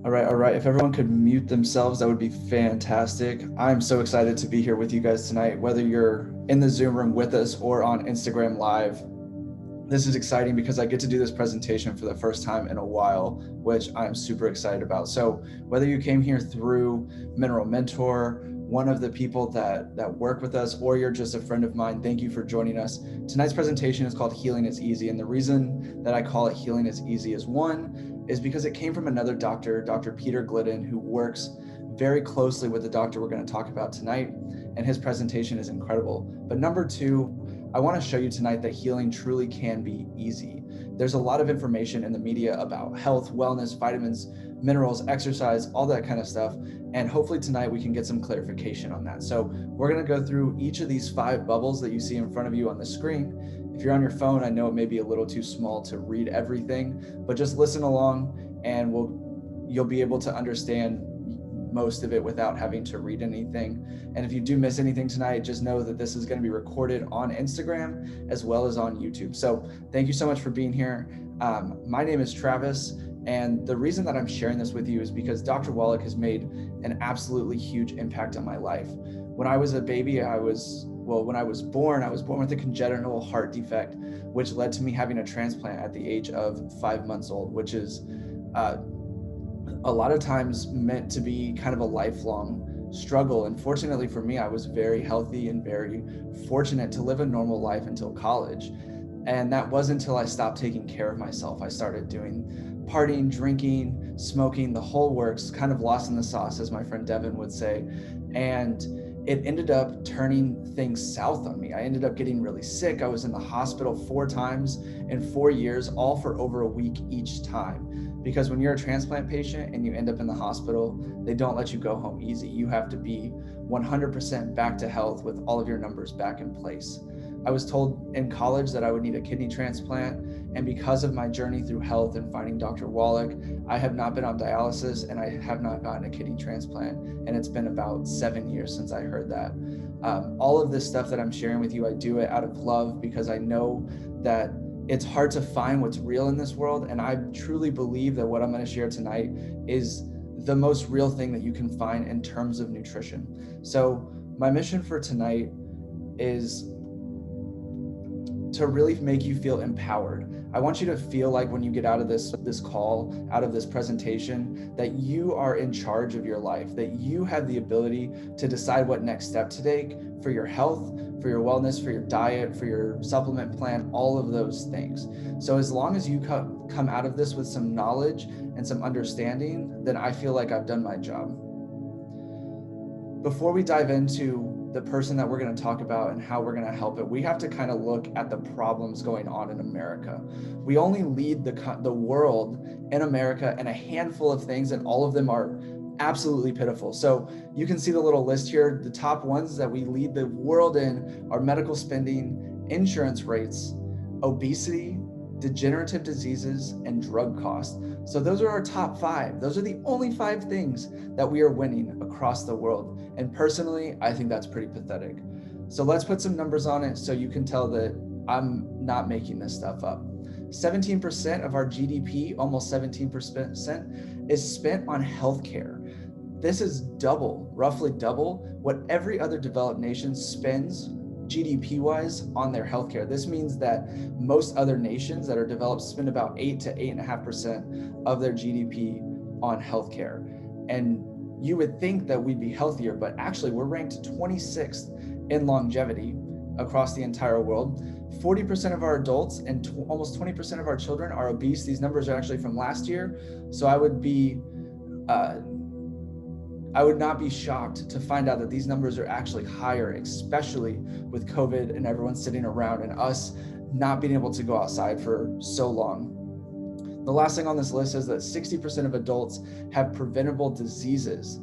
All right, all right. If everyone could mute themselves, that would be fantastic. I'm so excited to be here with you guys tonight, whether you're in the Zoom room with us or on Instagram Live. This is exciting because I get to do this presentation for the first time in a while, which I'm super excited about. So whether you came here through Mineral Mentor, one of the people that work with us, or you're just a friend of mine, thank you for joining us. Tonight's presentation is called Healing is Easy. And the reason that I call it Healing is Easy is because it came from another doctor, Dr. Peter Glidden, who works very closely with the doctor we're going to talk about tonight. And his presentation is incredible. But number two, I want to show you tonight that healing truly can be easy. There's a lot of information in the media about health, wellness, vitamins, minerals, exercise, all that kind of stuff. And hopefully tonight we can get some clarification on that. So we're going to go through each of these 5 bubbles that you see in front of you on the screen. If you're on your phone, I know it may be a little too small to read everything, but just listen along and you'll be able to understand most of it without having to read anything. And if you do miss anything tonight, just know that this is going to be recorded on Instagram as well as on YouTube. So thank you so much for being here. My name is Travis, and the reason that I'm sharing this with you is because Dr. Wallach has made an absolutely huge impact on my life. When I was a baby, when I was born with a congenital heart defect, which led to me having a transplant at the age of 5 months old, which is a lot of times meant to be kind of a lifelong struggle. And fortunately for me, I was very healthy and very fortunate to live a normal life until college. And that wasn't until I stopped taking care of myself. I started doing partying, drinking, smoking, the whole works, kind of lost in the sauce, as my friend Devin would say. And it ended up turning things south on me. I ended up getting really sick. I was in the hospital 4 times in 4 years, all for over a week each time. Because when you're a transplant patient and you end up in the hospital, they don't let you go home easy. You have to be 100% back to health with all of your numbers back in place. I was told in college that I would need a kidney transplant. And because of my journey through health and finding Dr. Wallach, I have not been on dialysis and I have not gotten a kidney transplant. And it's been about 7 years since I heard that. All of this stuff that I'm sharing with you, I do it out of love because I know that it's hard to find what's real in this world. And I truly believe that what I'm going to share tonight is the most real thing that you can find in terms of nutrition. So my mission for tonight is to really make you feel empowered. I want you to feel like when you get out of this call, out of this presentation, that you are in charge of your life, that you have the ability to decide what next step to take for your health, for your wellness, for your diet, for your supplement plan, all of those things. So as long as you come out of this with some knowledge and some understanding, then I feel like I've done my job. Before we dive into the person that we're going to talk about and how we're going to help it, we have to kind of look at the problems going on in America. We only lead the world in America in a handful of things, and all of them are absolutely pitiful. So you can see the little list here. The top ones that we lead the world in are medical spending, insurance rates, obesity, degenerative diseases, and drug costs. So those are our top 5. Those are the only 5 things that we are winning across the world. And personally, I think that's pretty pathetic. So let's put some numbers on it so you can tell that I'm not making this stuff up. 17% of our GDP, almost 17%, is spent on healthcare. This is roughly double what every other developed nation spends GDP-wise on their healthcare. This means that most other nations that are developed spend about 8 to 8.5% of their GDP on healthcare. And you would think that we'd be healthier, but actually we're ranked 26th in longevity across the entire world. 40% of our adults and almost 20% of our children are obese. These numbers are actually from last year. So I would not be shocked to find out that these numbers are actually higher, especially with COVID and everyone sitting around and us not being able to go outside for so long. The last thing on this list is that 60% of adults have preventable diseases.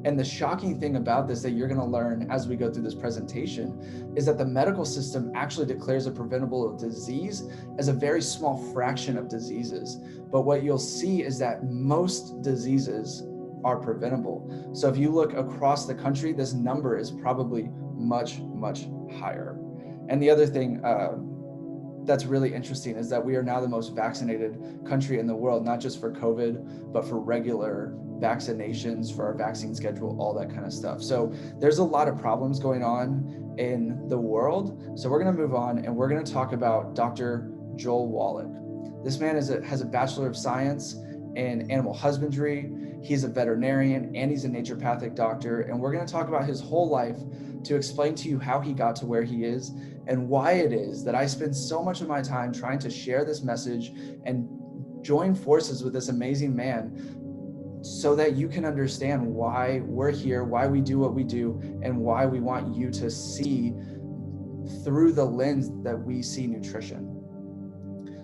And the shocking thing about this that you're going to learn as we go through this presentation is that the medical system actually declares a preventable disease as a very small fraction of diseases. But what you'll see is that most diseases are preventable. So if you look across the country, this number is probably much, much higher. And the other thing that's really interesting is that we are now the most vaccinated country in the world, not just for COVID, but for regular vaccinations, for our vaccine schedule, all that kind of stuff. So there's a lot of problems going on in the world. So we're going to move on and we're going to talk about Dr. Joel Wallach. This man has a Bachelor of Science in animal husbandry. He's a veterinarian and he's a naturopathic doctor. And we're going to talk about his whole life to explain to you how he got to where he is and why it is that I spend so much of my time trying to share this message and join forces with this amazing man so that you can understand why we're here, why we do what we do, and why we want you to see through the lens that we see nutrition.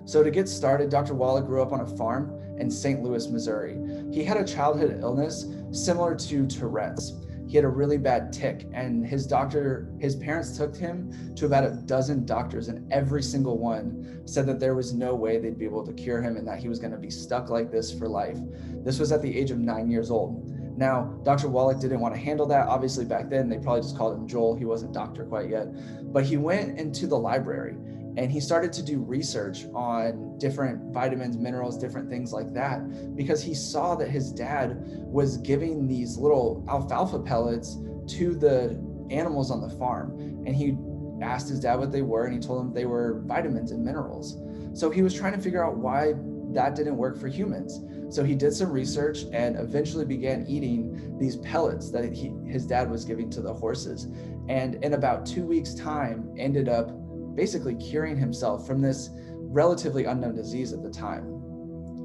So to get started, Dr. Wallach grew up on a farm in St. Louis, Missouri. He had a childhood illness similar to Tourette's. He had a really bad tic, and his parents took him to about a dozen doctors, and every single one said that there was no way they'd be able to cure him and that he was going to be stuck like this for life. This was at the age of 9 years old. Now, Dr. Wallach didn't want to handle that. Obviously, back then, they probably just called him Joel. He wasn't doctor quite yet. But he went into the library and he started to do research on different vitamins, minerals, different things like that, because he saw that his dad was giving these little alfalfa pellets to the animals on the farm. And he asked his dad what they were, and he told him they were vitamins and minerals. So he was trying to figure out why that didn't work for humans. So he did some research and eventually began eating these pellets that his dad was giving to the horses. And in about 2 weeks' time, ended up basically curing himself from this relatively unknown disease at the time.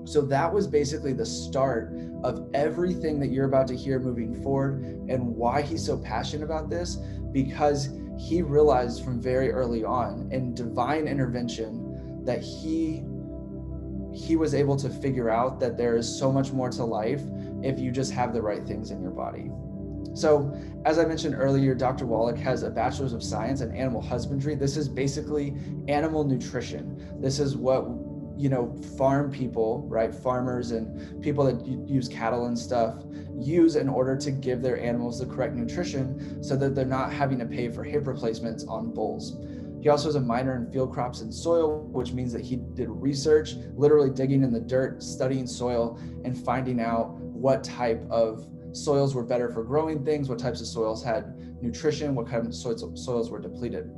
So that was basically the start of everything that you're about to hear moving forward, and why he's so passionate about this, because he realized from very early on in divine intervention that he was able to figure out that there is so much more to life if you just have the right things in your body. So, as I mentioned earlier, Dr. Wallach has a Bachelor's of Science in Animal Husbandry. This is basically animal nutrition. This is what, farm people, right? Farmers and people that use cattle and stuff use in order to give their animals the correct nutrition so that they're not having to pay for hip replacements on bulls. He also has a minor in field crops and soil, which means that he did research, literally digging in the dirt, studying soil, and finding out what type of soils were better for growing things, what types of soils had nutrition, what kind of soils were depleted.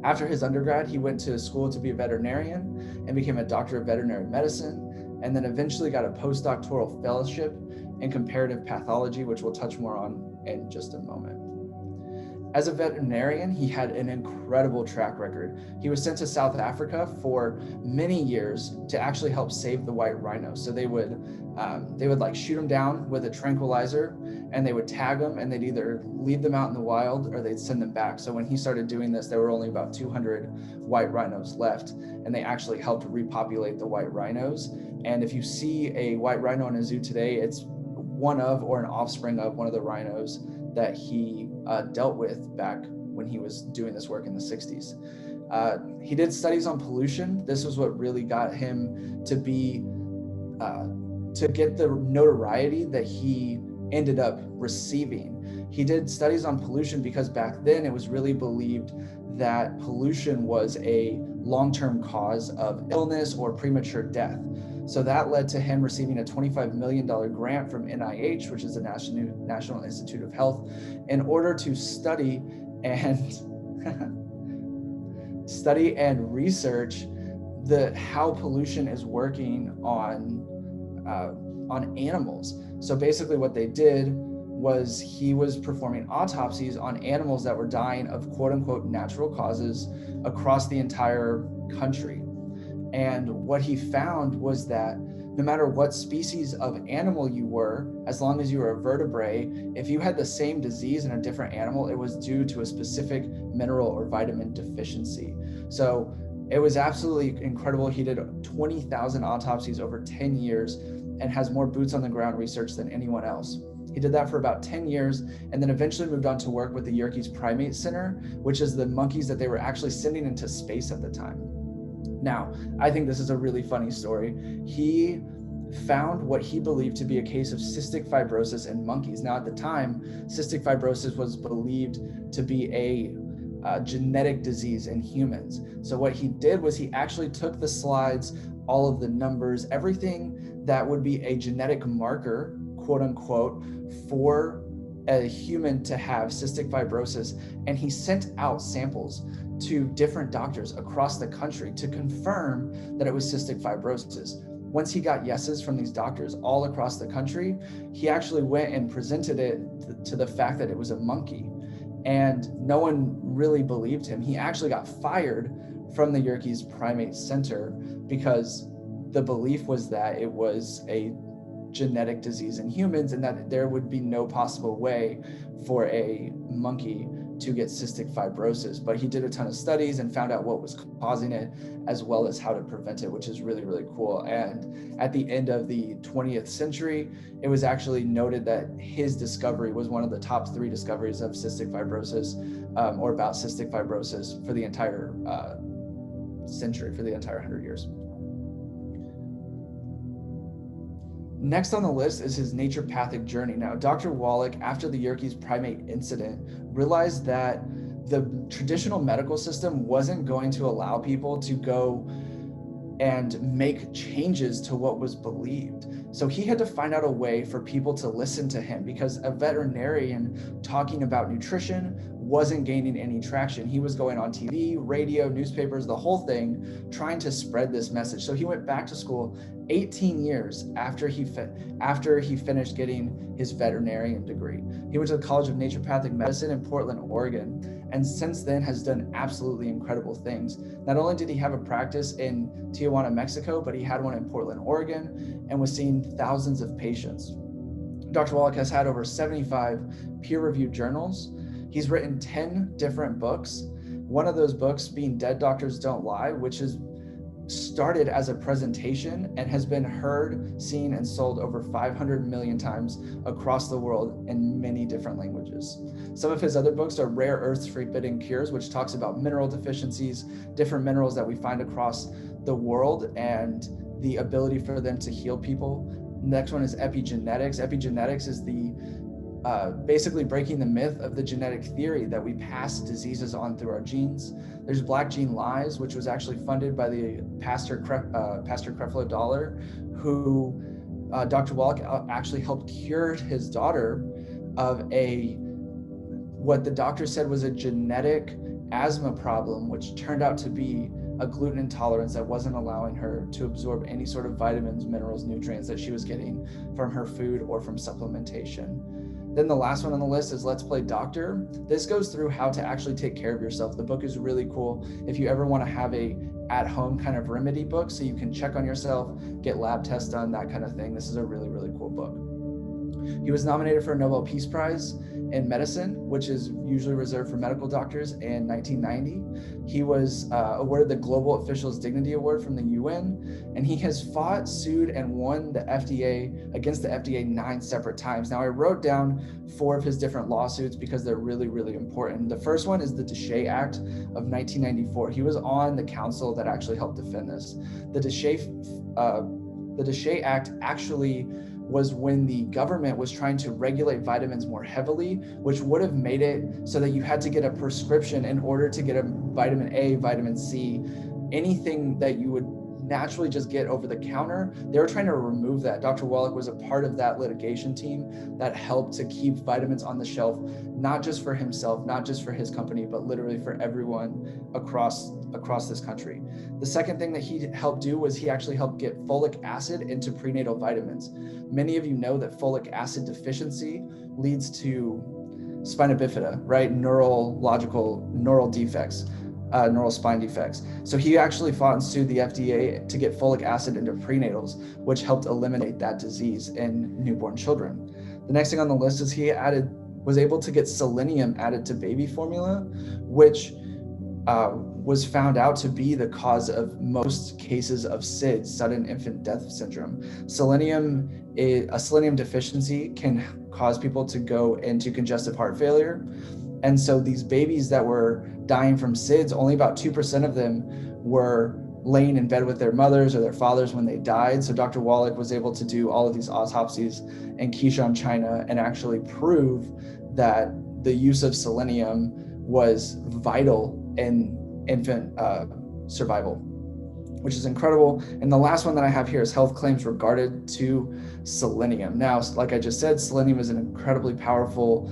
After his undergrad, he went to school to be a veterinarian and became a doctor of veterinary medicine, and then eventually got a postdoctoral fellowship in comparative pathology, which we'll touch more on in just a moment. As a veterinarian, he had an incredible track record. He was sent to South Africa for many years to actually help save the white rhino. So they would like shoot them down with a tranquilizer, and they would tag them, and they'd either leave them out in the wild or they'd send them back. So when he started doing this, there were only about 200 white rhinos left, and they actually helped repopulate the white rhinos. And if you see a white rhino in a zoo today, it's one of or an offspring of one of the rhinos that he dealt with back when he was doing this work in the 60s. He did studies on pollution. This was what really got him to get the notoriety that he ended up receiving. He did studies on pollution because back then it was really believed that pollution was a long-term cause of illness or premature death. So that led to him receiving a $25 million grant from NIH, which is the National Institute of Health, in order to study and research how pollution is working on animals. So basically what they did was he was performing autopsies on animals that were dying of quote unquote natural causes across the entire country. And what he found was that no matter what species of animal you were, as long as you were a vertebrate, if you had the same disease in a different animal, it was due to a specific mineral or vitamin deficiency. So it was absolutely incredible. He did 20,000 autopsies over 10 years and has more boots on the ground research than anyone else. He did that for about 10 years and then eventually moved on to work with the Yerkes Primate Center, which is the monkeys that they were actually sending into space at the time. Now, I think this is a really funny story. He found what he believed to be a case of cystic fibrosis in monkeys. Now, at the time, cystic fibrosis was believed to be a genetic disease in humans. So what he did was he actually took the slides, all of the numbers, everything that would be a genetic marker, quote unquote, for a human to have cystic fibrosis, and he sent out samples to different doctors across the country to confirm that it was cystic fibrosis. Once he got yeses from these doctors all across the country, he actually went and presented it to the fact that it was a monkey, and no one really believed him. He actually got fired from the Yerkes Primate Center because the belief was that it was a genetic disease in humans and that there would be no possible way for a monkey to get cystic fibrosis. But he did a ton of studies and found out what was causing it, as well as how to prevent it, which is really, really cool. And at the end of the 20th century, it was actually noted that his discovery was one of the top 3 discoveries of cystic fibrosis, or about cystic fibrosis, for the entire century, for the entire 100 years. Next on the list is his naturopathic journey. Now, Dr. Wallach, after the Yerkes primate incident, realized that the traditional medical system wasn't going to allow people to go and make changes to what was believed. So he had to find out a way for people to listen to him, because a veterinarian talking about nutrition wasn't gaining any traction. He was going on TV, radio, newspapers, the whole thing, trying to spread this message. So he went back to school 18 years after he finished getting his veterinarian degree. He went to the College of Naturopathic Medicine in Portland, Oregon, and since then has done absolutely incredible things. Not only did he have a practice in Tijuana, Mexico, but he had one in Portland, Oregon, and was seeing thousands of patients. Dr. Wallach has had over 75 peer-reviewed journals. He's written 10 different books. One of those books being Dead Doctors Don't Lie, which is started as a presentation and has been heard, seen, and sold over 500 million times across the world in many different languages. Some of his other books are Rare Earths Forbidden Cures, which talks about mineral deficiencies, different minerals that we find across the world, and the ability for them to heal people. Next one is Epigenetics. Epigenetics is the basically breaking the myth of the genetic theory that we pass diseases on through our genes. There's Black Gene Lies, which was actually funded by the Pastor Creflo Dollar, who Dr. Wallach actually helped cure his daughter of what the doctor said was a genetic asthma problem, which turned out to be a gluten intolerance that wasn't allowing her to absorb any sort of vitamins, minerals, nutrients that she was getting from her food or from supplementation. Then the last one on the list is Let's Play Doctor. This goes through how to actually take care of yourself. The book is really cool if you ever want to have a at-home kind of remedy book so you can check on yourself, get lab tests done, that kind of thing. This is a really, really cool book. He was nominated for a Nobel Peace Prize in medicine, which is usually reserved for medical doctors, in 1990. He was awarded the Global Officials Dignity Award from the UN, and he has fought, sued, and won the FDA against the FDA 9 separate times. Now, I wrote down 4 of his different lawsuits because they're really, really important. The first one is the Deshay Act of 1994. He was on the council that actually helped defend this. The Deshay Act actually was when the government was trying to regulate vitamins more heavily, which would have made it so that you had to get a prescription in order to get a vitamin A, vitamin C, anything that you would naturally just get over the counter. They were trying to remove that. Dr. Wallach was a part of that litigation team that helped to keep vitamins on the shelf, not just for himself, not just for his company, but literally for everyone across this country. The second thing that he helped do was he actually helped get folic acid into prenatal vitamins. Many of you know that folic acid deficiency leads to spina bifida, right? Neural defects. Neural spine defects. So he actually fought and sued the FDA to get folic acid into prenatals, which helped eliminate that disease in newborn children. The next thing on the list is he was able to get selenium added to baby formula, which was found out to be the cause of most cases of SIDS, sudden infant death syndrome. A selenium deficiency can cause people to go into congestive heart failure. And so these babies that were dying from SIDS, only about 2% of them were laying in bed with their mothers or their fathers when they died. So Dr. Wallach was able to do all of these autopsies in Qichon, China, and actually prove that the use of selenium was vital in infant survival, which is incredible. And the last one that I have here is health claims regarded to selenium. Now, like I just said, selenium is an incredibly powerful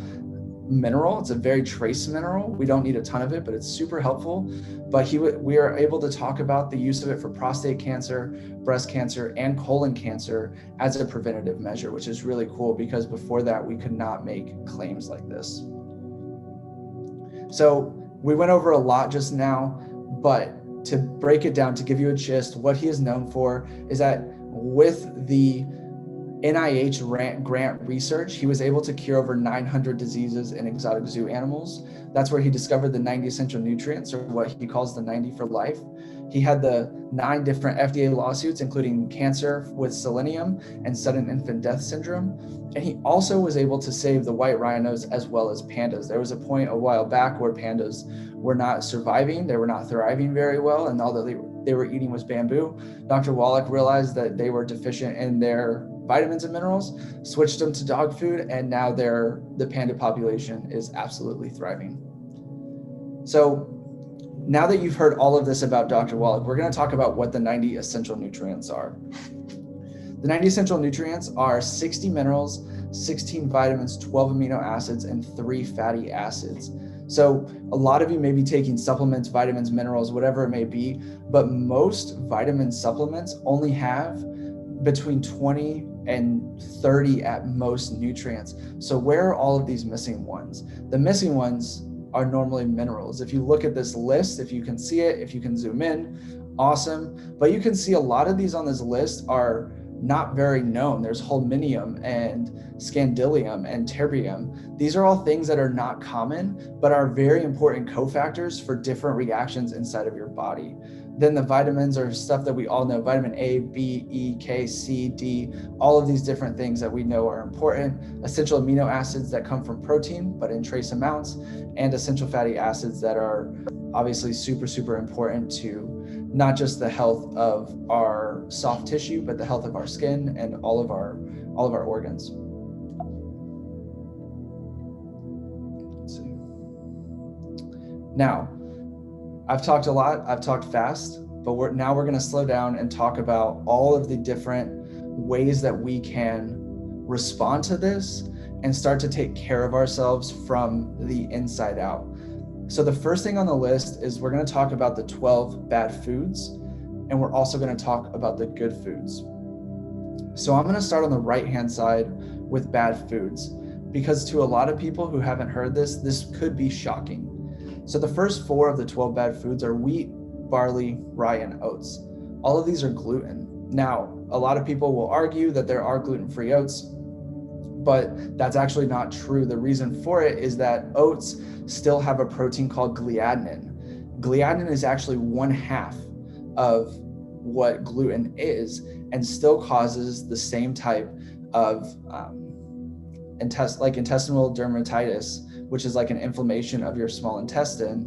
mineral. It's a very trace mineral. We don't need a ton of it, but it's super helpful. But we are able to talk about the use of it for prostate cancer, breast cancer, and colon cancer as a preventative measure, which is really cool because before that, we could not make claims like this. So we went over a lot just now, but to break it down, to give you a gist, what he is known for is that with the NIH grant research, he was able to cure over 900 diseases in exotic zoo animals. That's where he discovered the 90 essential nutrients, or what he calls the 90 for life. He had the 9 different FDA lawsuits, including cancer with selenium and sudden infant death syndrome. And he also was able to save the white rhinos as well as pandas. There was a point a while back where pandas were not surviving, they were not thriving very well, and all that they were eating was bamboo. Dr. Wallach realized that they were deficient in their vitamins and minerals, switched them to dog food, and now the panda population is absolutely thriving. So now that you've heard all of this about Dr. Wallach, we're going to talk about what the 90 essential nutrients are. The 90 essential nutrients are 60 minerals, 16 vitamins, 12 amino acids, and 3 fatty acids. So a lot of you may be taking supplements, vitamins, minerals, whatever it may be, but most vitamin supplements only have between 20 and 30 at most nutrients. So where are all of these missing ones? The missing ones are normally minerals. If you look at this list, if you can see it, if you can zoom in, awesome. But you can see a lot of these on this list are not very known. There's holminium and scandylium and terbium. These are all things that are not common, but are very important cofactors for different reactions inside of your body. Then the vitamins are stuff that we all know: vitamin A, B, E, K, C, D, all of these different things that we know are important. Essential amino acids that come from protein, but in trace amounts, and essential fatty acids that are obviously super, super important to not just the health of our soft tissue, but the health of our skin and all of our organs. Let's see. Now, I've talked a lot, I've talked fast, but we're going to slow down and talk about all of the different ways that we can respond to this and start to take care of ourselves from the inside out. So the first thing on the list is we're going to talk about the 12 bad foods, and we're also going to talk about the good foods. So I'm going to start on the right-hand side with bad foods, because to a lot of people who haven't heard this could be shocking. So the first 4 of the 12 bad foods are wheat, barley, rye, and oats. All of these are gluten. Now, a lot of people will argue that there are gluten-free oats, but that's actually not true. The reason for it is that oats still have a protein called gliadinin. Gliadinin is actually 1/2 of what gluten is, and still causes the same type of intestinal dermatitis, which is like an inflammation of your small intestine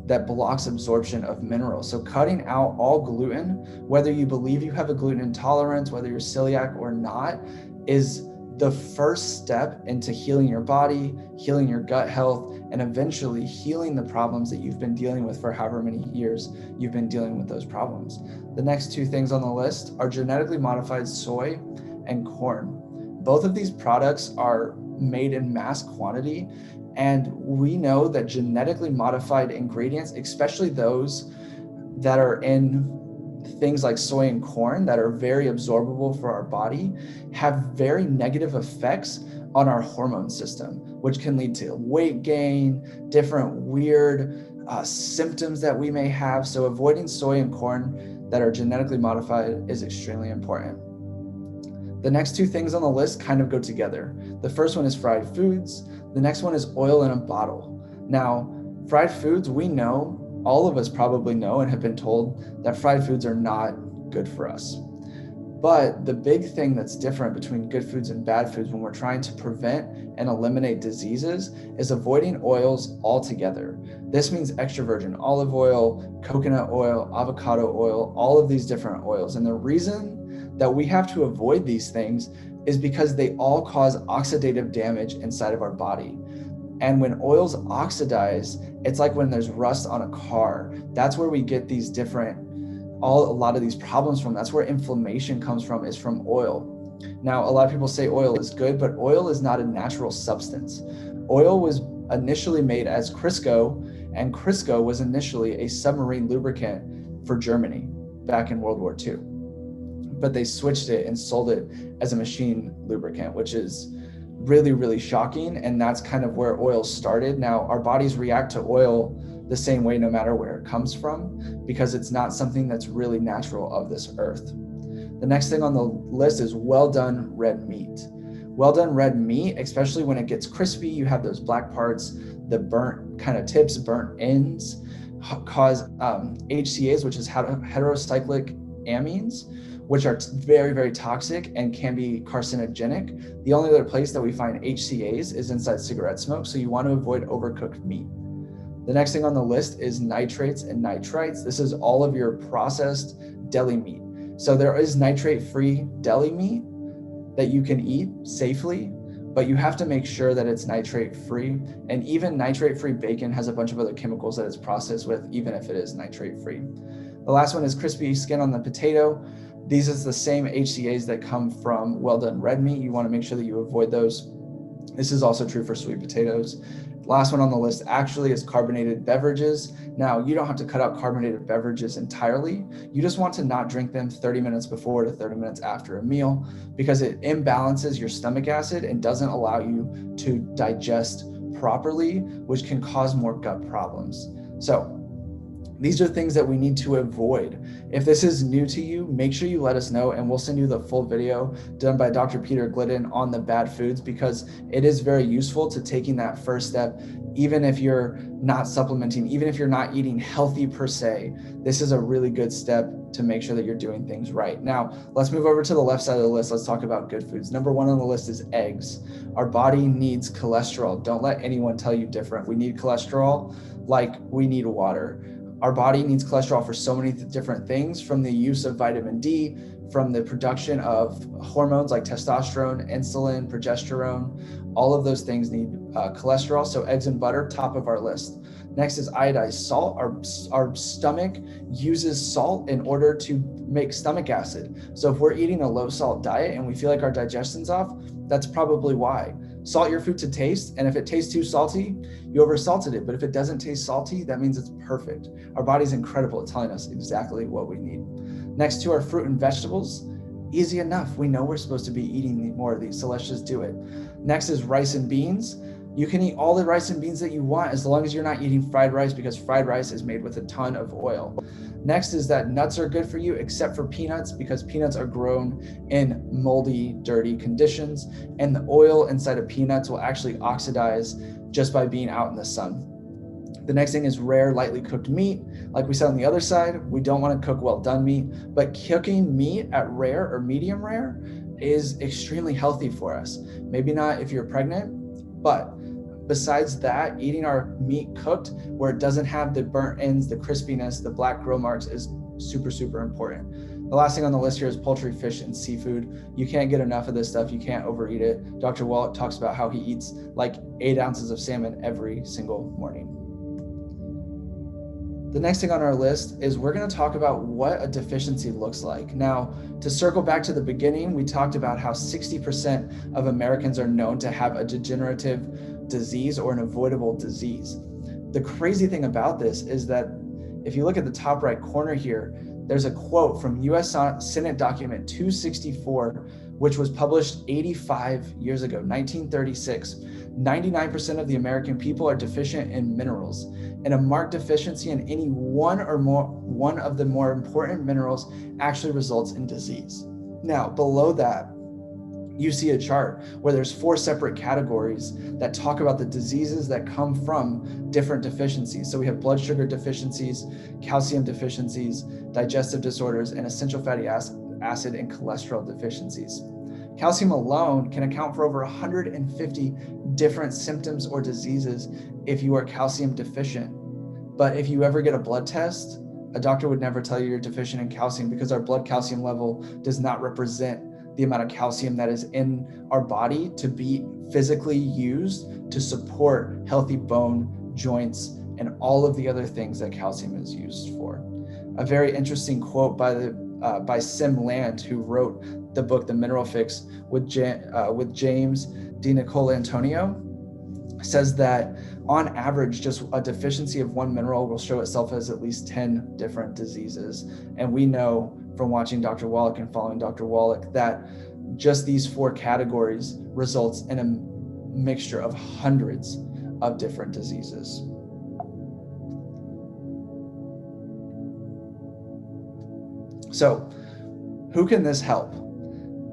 that blocks absorption of minerals. So cutting out all gluten, whether you believe you have a gluten intolerance, whether you're celiac or not, is the first step into healing your body, healing your gut health, and eventually healing the problems that you've been dealing with for however many years you've been dealing with those problems. The next 2 things on the list are genetically modified soy and corn. Both of these products are made in mass quantity, and we know that genetically modified ingredients, especially those that are in things like soy and corn that are very absorbable for our body, have very negative effects on our hormone system, which can lead to weight gain, different weird symptoms that we may have. So avoiding soy and corn that are genetically modified is extremely important. The next 2 things on the list kind of go together. The first one is fried foods. The next one is oil in a bottle. Now, fried foods, we know, all of us probably know and have been told that fried foods are not good for us. But the big thing that's different between good foods and bad foods when we're trying to prevent and eliminate diseases is avoiding oils altogether. This means extra virgin olive oil, coconut oil, avocado oil, all of these different oils. And the reason that we have to avoid these things is because they all cause oxidative damage inside of our body. And when oils oxidize, it's like when there's rust on a car. That's where we get these a lot of these problems from. That's where inflammation comes from, is from oil. Now, a lot of people say oil is good, but oil is not a natural substance. Oil was initially made as Crisco, and Crisco was initially a submarine lubricant for Germany back in World War II. But they switched it and sold it as a machine lubricant, which is really, really shocking. And that's kind of where oil started. Now, our bodies react to oil the same way no matter where it comes from, because it's not something that's really natural of this earth. The next thing on the list is well done red meat. Well done red meat, especially when it gets crispy, you have those black parts, the burnt kind of tips, burnt ends, cause HCAs, which is heterocyclic amines, which are very, very toxic and can be carcinogenic. The only other place that we find HCAs is inside cigarette smoke, so you want to avoid overcooked meat. The next thing on the list is nitrates and nitrites. This is all of your processed deli meat. So there is nitrate-free deli meat that you can eat safely, but you have to make sure that it's nitrate-free. And even nitrate-free bacon has a bunch of other chemicals that it's processed with, even if it is nitrate-free. The last one is crispy skin on the potato. These are the same HCAs that come from well done red meat. You want to make sure that you avoid those. This is also true for sweet potatoes. Last one on the list actually is carbonated beverages. Now, you don't have to cut out carbonated beverages entirely. You just want to not drink them 30 minutes before to 30 minutes after a meal, because it imbalances your stomach acid and doesn't allow you to digest properly, which can cause more gut problems. So these are things that we need to avoid. If this is new to you, make sure you let us know, and we'll send you the full video done by Dr. Peter Glidden on the bad foods, because it is very useful to taking that first step. Even if you're not supplementing, even if you're not eating healthy per se, this is a really good step to make sure that you're doing things right. Now, let's move over to the left side of the list. Let's talk about good foods. Number one on the list is eggs. Our body needs cholesterol. Don't let anyone tell you different. We need cholesterol like we need water. Our body needs cholesterol for so many different things, from the use of vitamin D, from the production of hormones like testosterone, insulin, progesterone. All of those things need cholesterol. So eggs and butter, top of our list. Next is iodized salt. Our stomach uses salt in order to make stomach acid. So if we're eating a low salt diet and we feel like our digestion's off, that's probably why. Salt your food to taste, and if it tastes too salty, you oversalted it. But if it doesn't taste salty, that means it's perfect. Our body's incredible at telling us exactly what we need. Next to our fruit and vegetables, easy enough. We know we're supposed to be eating more of these, so let's just do it. Next is rice and beans. You can eat all the rice and beans that you want, as long as you're not eating fried rice, because fried rice is made with a ton of oil. Next is that nuts are good for you, except for peanuts, because peanuts are grown in moldy, dirty conditions, and the oil inside of peanuts will actually oxidize just by being out in the sun. The next thing is rare, lightly cooked meat. Like we said on the other side, we don't want to cook well done meat, but cooking meat at rare or medium rare is extremely healthy for us. Maybe not if you're pregnant, but besides that, eating our meat cooked where it doesn't have the burnt ends, the crispiness, the black grill marks is super, super important. The last thing on the list here is poultry, fish, and seafood. You can't get enough of this stuff. You can't overeat it. Dr. Wallach talks about how he eats like 8 ounces of salmon every single morning. The next thing on our list is we're going to talk about what a deficiency looks like. Now, to circle back to the beginning, we talked about how 60% of Americans are known to have a degenerative disease or an avoidable disease. The crazy thing about this is that if you look at the top right corner here, there's a quote from US Senate document 264, which was published 85 years ago, 1936. 99% of the American people are deficient in minerals, and a marked deficiency in any one of the more important minerals actually results in disease. Now, below that, you see a chart where there's 4 separate categories that talk about the diseases that come from different deficiencies. So we have blood sugar deficiencies, calcium deficiencies, digestive disorders, and essential fatty acid and cholesterol deficiencies. Calcium alone can account for over 150 different symptoms or diseases if you are calcium deficient. But if you ever get a blood test, a doctor would never tell you you're deficient in calcium, because our blood calcium level does not represent the amount of calcium that is in our body to be physically used to support healthy bone, joints, and all of the other things that calcium is used for. A very interesting quote by Sim Land, who wrote the book The Mineral Fix with James DiNicolantonio, says that on average, just a deficiency of one mineral will show itself as at least 10 different diseases. And we know from watching Dr. Wallach and following Dr. Wallach that just these 4 categories results in a mixture of hundreds of different diseases. So, who can this help?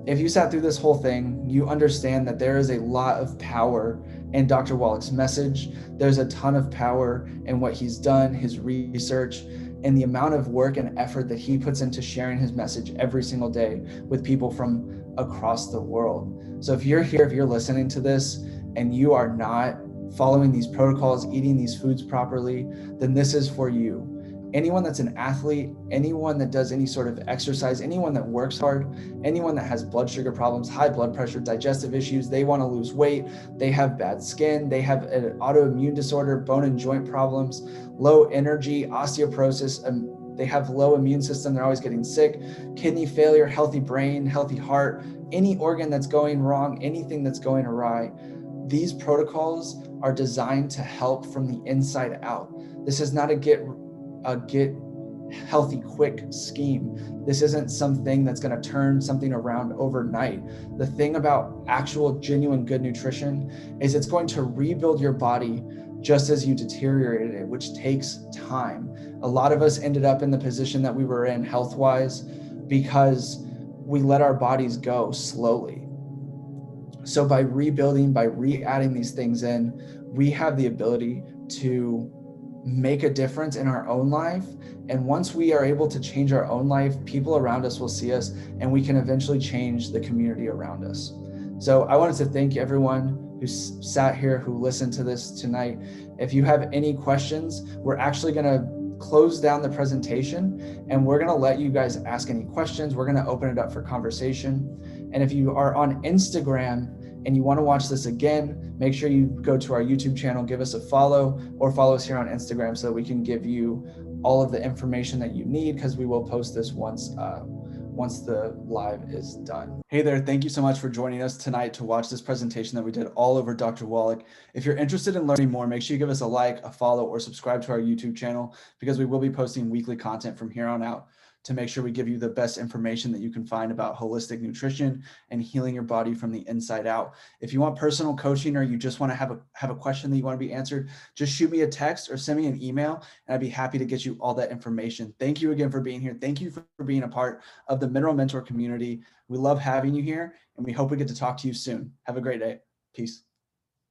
If you sat through this whole thing, you understand that there is a lot of power in Dr. Wallach's message. There's a ton of power in what he's done, his research, and the amount of work and effort that he puts into sharing his message every single day with people from across the world. So if you're here, if you're listening to this and you are not following these protocols, eating these foods properly, then this is for you. Anyone that's an athlete, anyone that does any sort of exercise, anyone that works hard, anyone that has blood sugar problems, high blood pressure, digestive issues, they want to lose weight, they have bad skin, they have an autoimmune disorder, bone and joint problems, low energy, osteoporosis, they have low immune system, they're always getting sick, kidney failure, healthy brain, healthy heart, any organ that's going wrong, anything that's going awry. These protocols are designed to help from the inside out. This is not a get healthy quick scheme. This isn't something that's going to turn something around overnight. The thing about actual genuine good nutrition is it's going to rebuild your body just as you deteriorated it, which takes time. A lot of us ended up in the position that we were in health-wise because we let our bodies go slowly. So by rebuilding, by re-adding these things in, we have the ability to make a difference in our own life. And once we are able to change our own life, people around us will see us, and we can eventually change the community around us. So I wanted to thank everyone who sat here, who listened to this tonight. If you have any questions, we're actually going to close down the presentation and we're going to let you guys ask any questions. We're going to open it up for conversation. And if you are on Instagram and you want to watch this again, make sure you go to our YouTube channel, give us a follow, or follow us here on Instagram so that we can give you all of the information that you need, because we will post this once the live is done. Hey there, thank you so much for joining us tonight to watch this presentation that we did all over Dr. Wallach. If you're interested in learning more, make sure you give us a like, a follow, or subscribe to our YouTube channel, because we will be posting weekly content from here on out to make sure we give you the best information that you can find about holistic nutrition and healing your body from the inside out. If you want personal coaching, or you just want to have a question that you want to be answered, just shoot me a text or send me an email, and I'd be happy to get you all that information. Thank you again for being here. Thank you for being a part of the Mineral Mentor community. We love having you here, and we hope we get to talk to you soon. Have a great day. Peace.